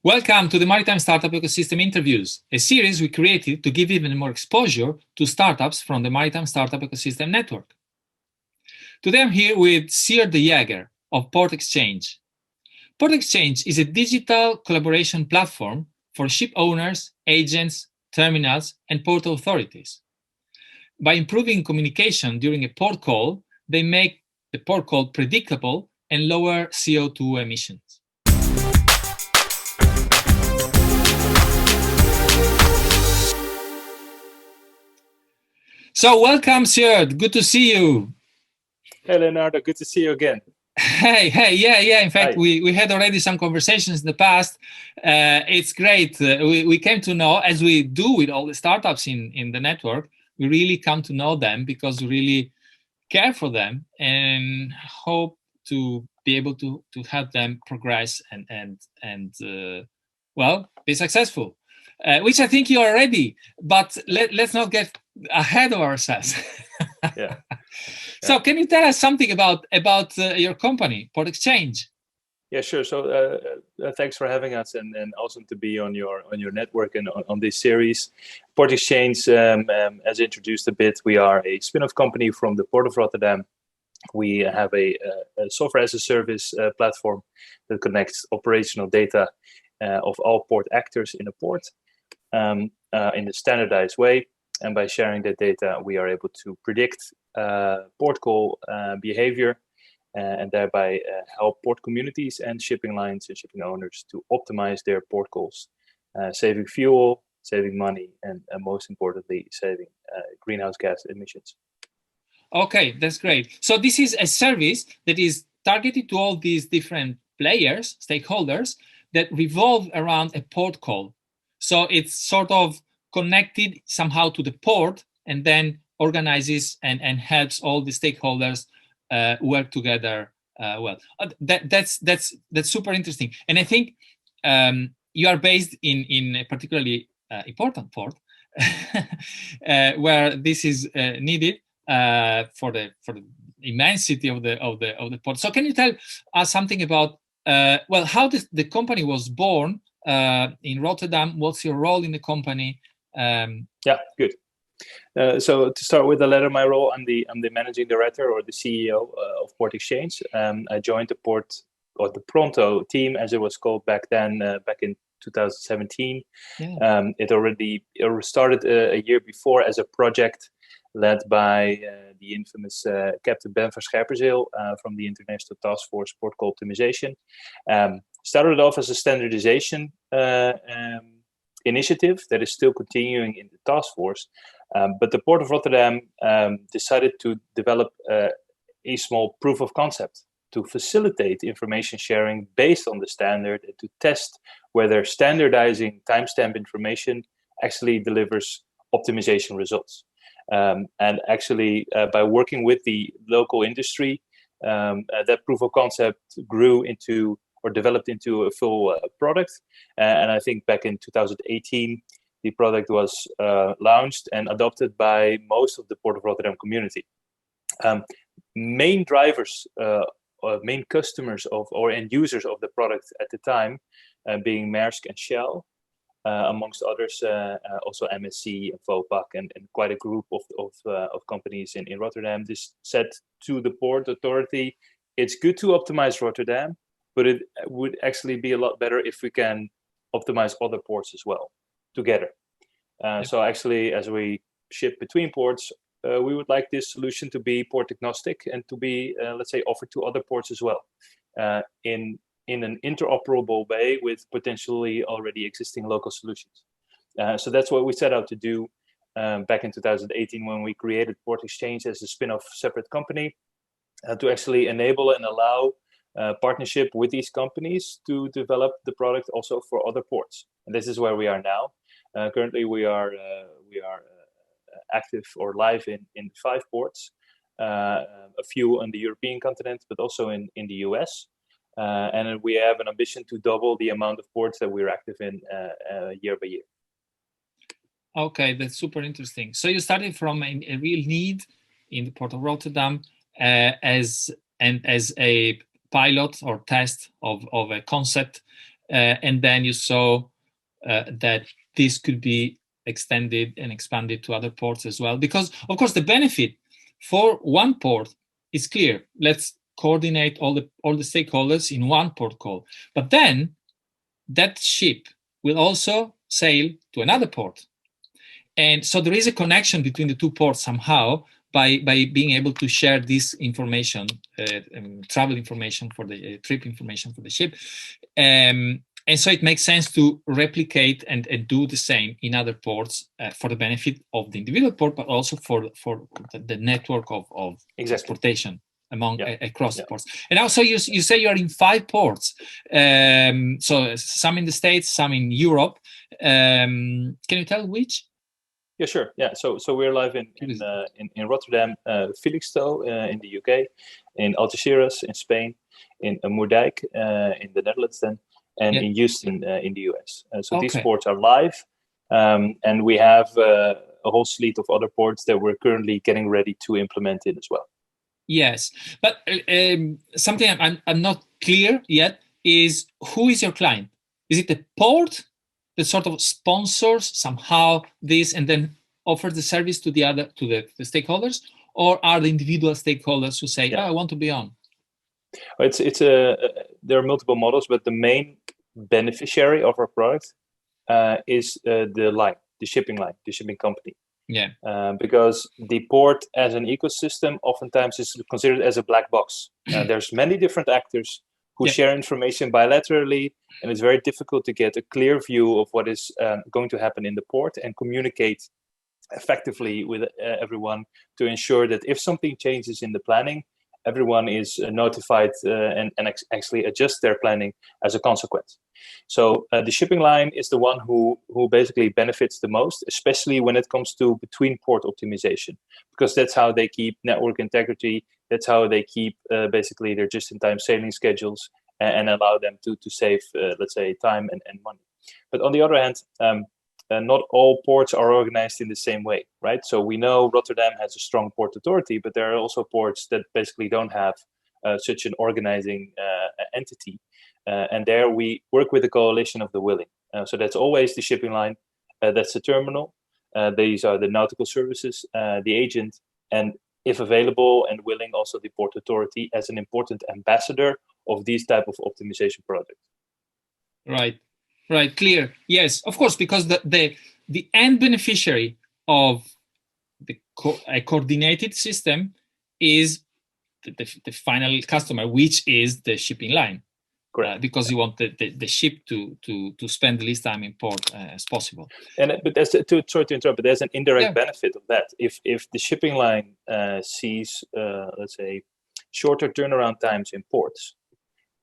Welcome to the Maritime Startup Ecosystem Interviews, a series we created to give even more exposure to startups from the Maritime Startup Ecosystem Network. Today I'm here with Sier de Jager of PortXchange. PortXchange is a digital collaboration platform for ship owners, agents, terminals, and port authorities. By improving communication during a port call, they make the port call predictable and lower CO2 emissions. So welcome, Sier. Good to see you. Hey, Leonardo. Good to see you again. Hey, yeah. In fact, we had already some conversations in the past. It's great. We came to know, as we do with all the startups in the network, we really come to know them because we really care for them and hope to be able to help them progress and be successful. Which I think you are ready, but let's not get ahead of ourselves. Yeah. So, can you tell us something about your company, PortXchange? Yeah, sure. So, thanks for having us, and awesome to be on your network and on this series. PortXchange, as introduced a bit, we are a spin-off company from the Port of Rotterdam. We have a software as a service platform that connects operational data of all port actors in a port in a standardized way. And by sharing that data, we are able to predict port call behavior and thereby help port communities and shipping lines and shipping owners to optimize their port calls, saving fuel, saving money, and most importantly, saving greenhouse gas emissions. Okay, that's great. So this is a service that is targeted to all these different players, stakeholders, that revolve around a port call. So it's sort of connected somehow to the port and then organizes and helps all the stakeholders work together well. That's super interesting. And I think you are based in a particularly important port where this is needed for the immensity of the port. So can you tell us something about how the company was born in Rotterdam? What's your role in the company? Yeah, good. So to start with the letter, my role, I'm the managing director or the CEO of PortXchange. I joined the Port or the Pronto team, as it was called back then, back in 2017. Yeah. It started a year before as a project led by the infamous Captain Ben van Scherpenzeel from the International Task Force Port Call Optimization. Started off as a standardization initiative that is still continuing in the task force. But the Port of Rotterdam decided to develop a small proof of concept to facilitate information sharing based on the standard and to test whether standardizing timestamp information actually delivers optimization results. And actually, by working with the local industry, that proof of concept grew into or developed into a full product. And I think back in 2018, the product was launched and adopted by most of the Port of Rotterdam community. Main drivers, main customers or end users of the product at the time, being Maersk and Shell, amongst others, also MSE and Vopak, and quite a group of companies in Rotterdam. This said to the Port Authority, it's good to optimize Rotterdam, but it would actually be a lot better if we can optimize other ports as well together. So actually, as we ship between ports, we would like this solution to be port agnostic and to be, let's say, offered to other ports as well in an interoperable way with potentially already existing local solutions. So that's what we set out to do back in 2018 when we created PortXchange as a spin-off separate company to actually enable and allow partnership with these companies to develop the product also for other ports. And this is where we are now. Currently, we are active or live in 5 ports, a few on the European continent, but also in the US. And we have an ambition to double the amount of ports that we're active in year by year. Okay, that's super interesting. So you started from a real need in the Port of Rotterdam as a pilot or test of a concept and then you saw that this could be extended and expanded to other ports as well. Because, of course, the benefit for one port is clear. Let's coordinate all the stakeholders in one port call. But then that ship will also sail to another port. And so there is a connection between the two ports somehow by being able to share this information, travel information for the trip information for the ship. And so it makes sense to replicate and do the same in other ports for the benefit of the individual port, but also for the network of transportation among across the ports. And also you say you're in 5 ports, so some in the States, some in Europe. Can you tell which? Yeah, sure. Yeah, so we're live in Rotterdam, Felixstowe in the UK, in Algeciras in Spain, in Moerdijk in the Netherlands, then, and in Houston in the US. So these ports are live, and we have a whole slew of other ports that we're currently getting ready to implement in as well. Yes, but something I'm not clear yet is, who is your client? Is it the port that sort of sponsors somehow this and then offers the service to the stakeholders, or are the individual stakeholders who say, I want to be on? There are multiple models, but the main beneficiary of our product is the shipping line, the shipping company. Yeah. Because the port as an ecosystem oftentimes is considered as a black box. There's many different actors who share information bilaterally, and it's very difficult to get a clear view of what is going to happen in the port and communicate effectively with everyone to ensure that if something changes in the planning, everyone is notified and actually adjust their planning as a consequence. So the shipping line is the one who basically benefits the most, especially when it comes to between port optimization, because that's how they keep network integrity. That's how they keep basically their just-in-time sailing schedules and allow them to save, let's say, time and money. But on the other hand, not all ports are organized in the same way, right? So we know Rotterdam has a strong port authority, but there are also ports that basically don't have such an organizing entity. And there we work with a coalition of the willing. So that's always the shipping line, that's the terminal. These are the nautical services, the agent, and if available and willing, also the port authority as an important ambassador of these type of optimization projects. Right, clear. Yes, of course, because the end beneficiary of a coordinated system is the final customer, which is the shipping line. Correct. Because you want the ship to spend the least time in port as possible. But sorry to interrupt, but there's an indirect benefit of that. If the shipping line sees, let's say, shorter turnaround times in ports,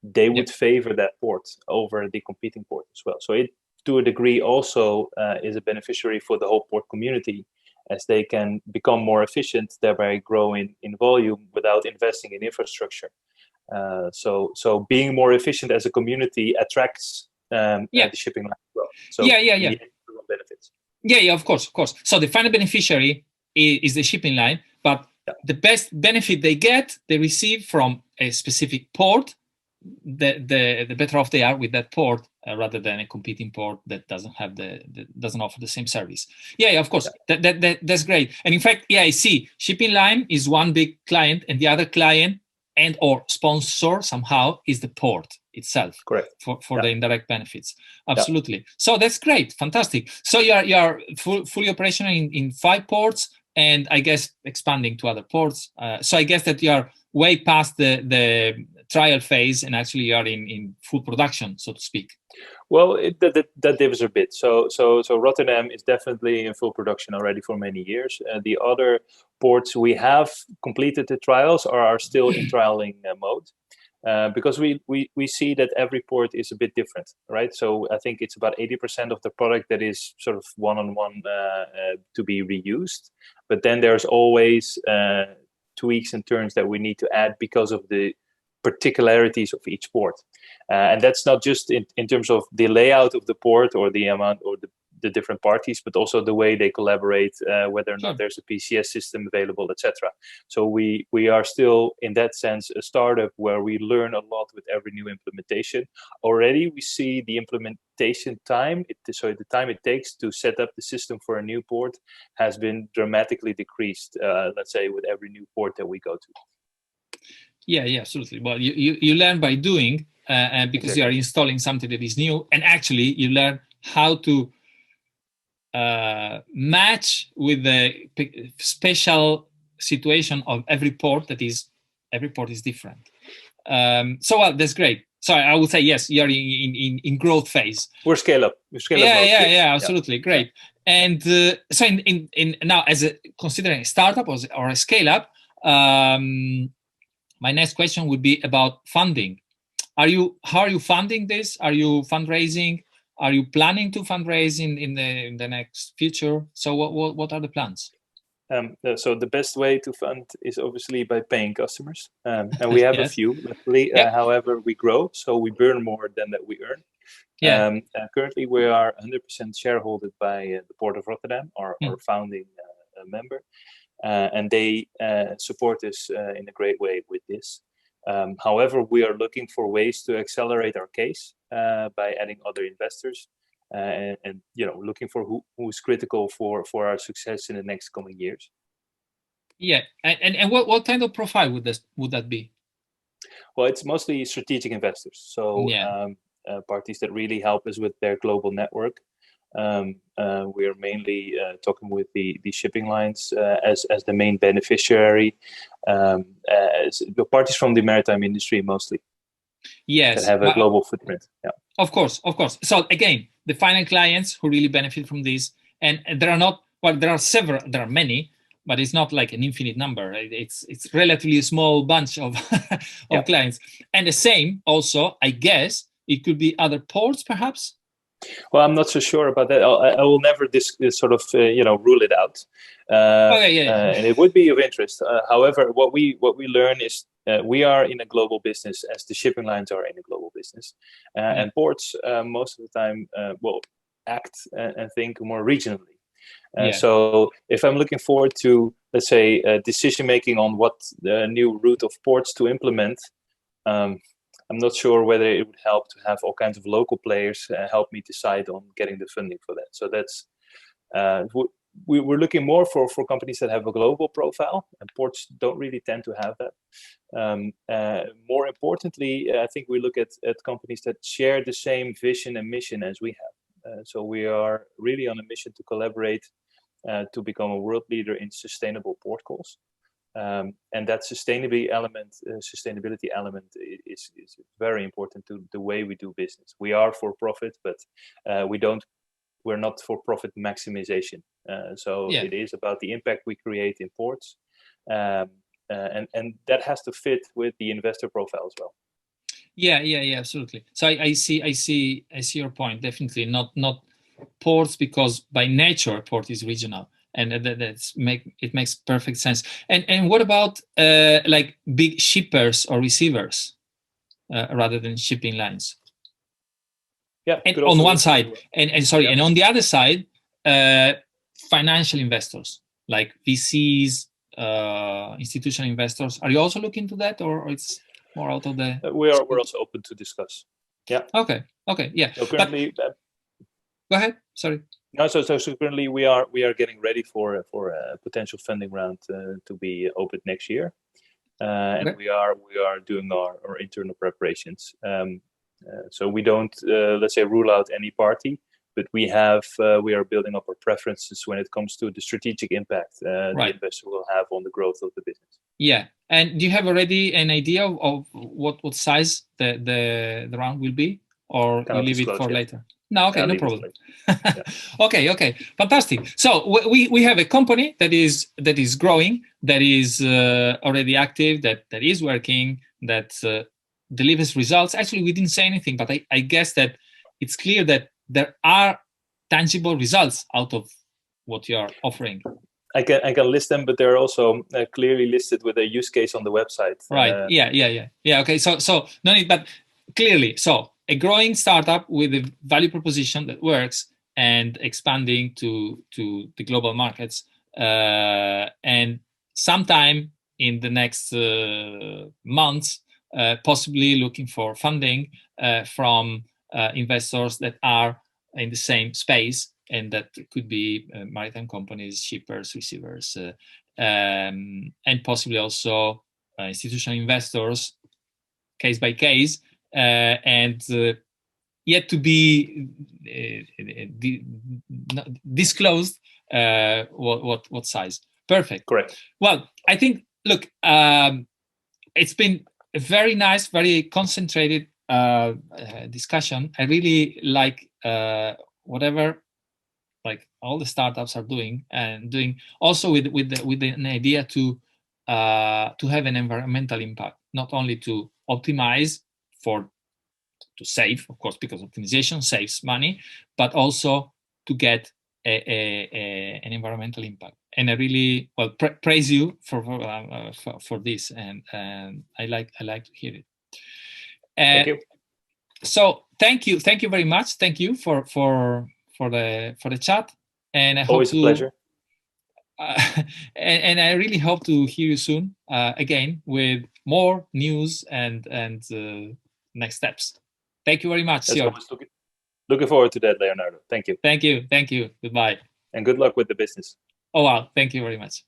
they would favor that port over the competing port as well. So it, to a degree, also is a beneficiary for the whole port community, as they can become more efficient, thereby grow in volume without investing in infrastructure. So being more efficient as a community attracts the shipping line as well. So benefits. Yeah, of course. So the final beneficiary is the shipping line, but the best benefit they receive from a specific port, the better off they are with that port rather than a competing port that doesn't offer the same service. Yeah, of course. That's great. And in fact, I see shipping line is one big client, and the other client and or sponsor somehow is the port itself. Correct. For the indirect benefits. Absolutely. So that's great. Fantastic. So you're fully operational in 5 ports, and I guess expanding to other ports. So I guess that you are way past the trial phase, and actually you are in full production, so to speak. Well, that differs a bit. So Rotterdam is definitely in full production already for many years. The other ports, we have completed the trials or are still in trialing mode, because we see that every port is a bit different, right? So I think it's about 80% of the product that is sort of one-on-one to be reused, but then there's always tweaks and turns that we need to add because of the particularities of each port. And that's not just in terms of the layout of the port or the amount or the different parties, but also the way they collaborate, whether or Sure. not there's a PCS system available, etc. So we are still, in that sense, a startup where we learn a lot with every new implementation. Already, we see the implementation time, so the time it takes to set up the system for a new port has been dramatically decreased, let's say, with every new port that we go to. Yeah, absolutely. Well, you learn by doing, because you are installing something that is new, and actually you learn how to match with the special situation of every port. Every port is different. So that's great. So I would say yes, you're in growth phase. We're scale up. Yeah, absolutely, great. And so in now, as considering a startup or a scale up, my next question would be about funding. How are you funding this? Are you fundraising? Are you planning to fundraise in the next future? So what are the plans? So the best way to fund is obviously by paying customers, and we have a few. Luckily, however, we grow, so we burn more than that we earn. Currently, we are 100% shareholded by the Port of Rotterdam, our founding member, and they support us in a great way with this. However, we are looking for ways to accelerate our case by adding other investors. And looking for who is critical for our success in the next coming years. Yeah, and what kind of profile would that be? Well, it's mostly strategic investors, so parties that really help us with their global network. We are mainly talking with the shipping lines as the main beneficiary, as the parties from the maritime industry mostly. Yes, that have a global footprint. Yeah. Of course. So again, the final clients who really benefit from this, and there are many, but it's not like an infinite number. It's relatively a small bunch of clients. And the same also, I guess, it could be other ports, perhaps. Well, I'm not so sure about that. I will never rule it out. And it would be of interest. However, what we learn is we are in a global business, as the shipping lines are in a global business, and ports most of the time will act and think more regionally. So if I'm looking forward to, let's say, decision making on what the new route of ports to implement, I'm not sure whether it would help to have all kinds of local players help me decide on getting the funding for that. So that's we're looking more for companies that have a global profile, and ports don't really tend to have that. More importantly, I think we look at companies that share the same vision and mission as we have. So we are really on a mission to collaborate to become a world leader in sustainable port calls. And that sustainability element is very important to the way we do business. We are for profit, but we're not for profit maximization. It is about the impact we create in ports, and that has to fit with the investor profile as well. Yeah, absolutely. So I see your point. Definitely not ports, because by nature a port is regional. And it makes perfect sense. And what about like big shippers or receivers rather than shipping lines? Yeah. And on one side, and on the other side, financial investors like VCs, institutional investors. Are you also looking to that, or it's more out of the? We're also open to discuss. Yeah. Okay. Yeah. So currently, go ahead. Sorry. No, so currently we are getting ready for a potential funding round to be opened next year, and we are doing our internal preparations. So we don't let's say rule out any party, but we are building up our preferences when it comes to the strategic impact the investor will have on the growth of the business. Yeah, and do you have already an idea of what size the round will be, or you leave it for later? No, okay, no problem. Okay, fantastic. So we have a company that is growing, that is already active, that is working, that delivers results. Actually, we didn't say anything, but I guess that it's clear that there are tangible results out of what you are offering. I can list them, but they're also clearly listed with a use case on the website. Right. Yeah. Okay. So no need, but clearly, so a growing startup with a value proposition that works, and expanding to the global markets. And sometime in the next months, possibly looking for funding from investors that are in the same space, and that could be maritime companies, shippers, receivers, and possibly also institutional investors, case by case, and yet to be disclosed what size. Perfect. Correct. Well, I think, look, it's been a very nice, very concentrated discussion. I really like whatever like all the startups are doing, and doing also with an idea to have an environmental impact, not only to optimize to save, of course, because optimization saves money, but also to get an environmental impact. And I really praise you for this, and I like to hear it. Thank you. So thank you very much. Thank you for the chat, and I always hope a pleasure. And I really hope to hear you soon again with more news and next steps. Thank you very much. Looking forward to that, Leonardo. Thank you. Thank you. Goodbye. And good luck with the business. Oh, wow. Thank you very much.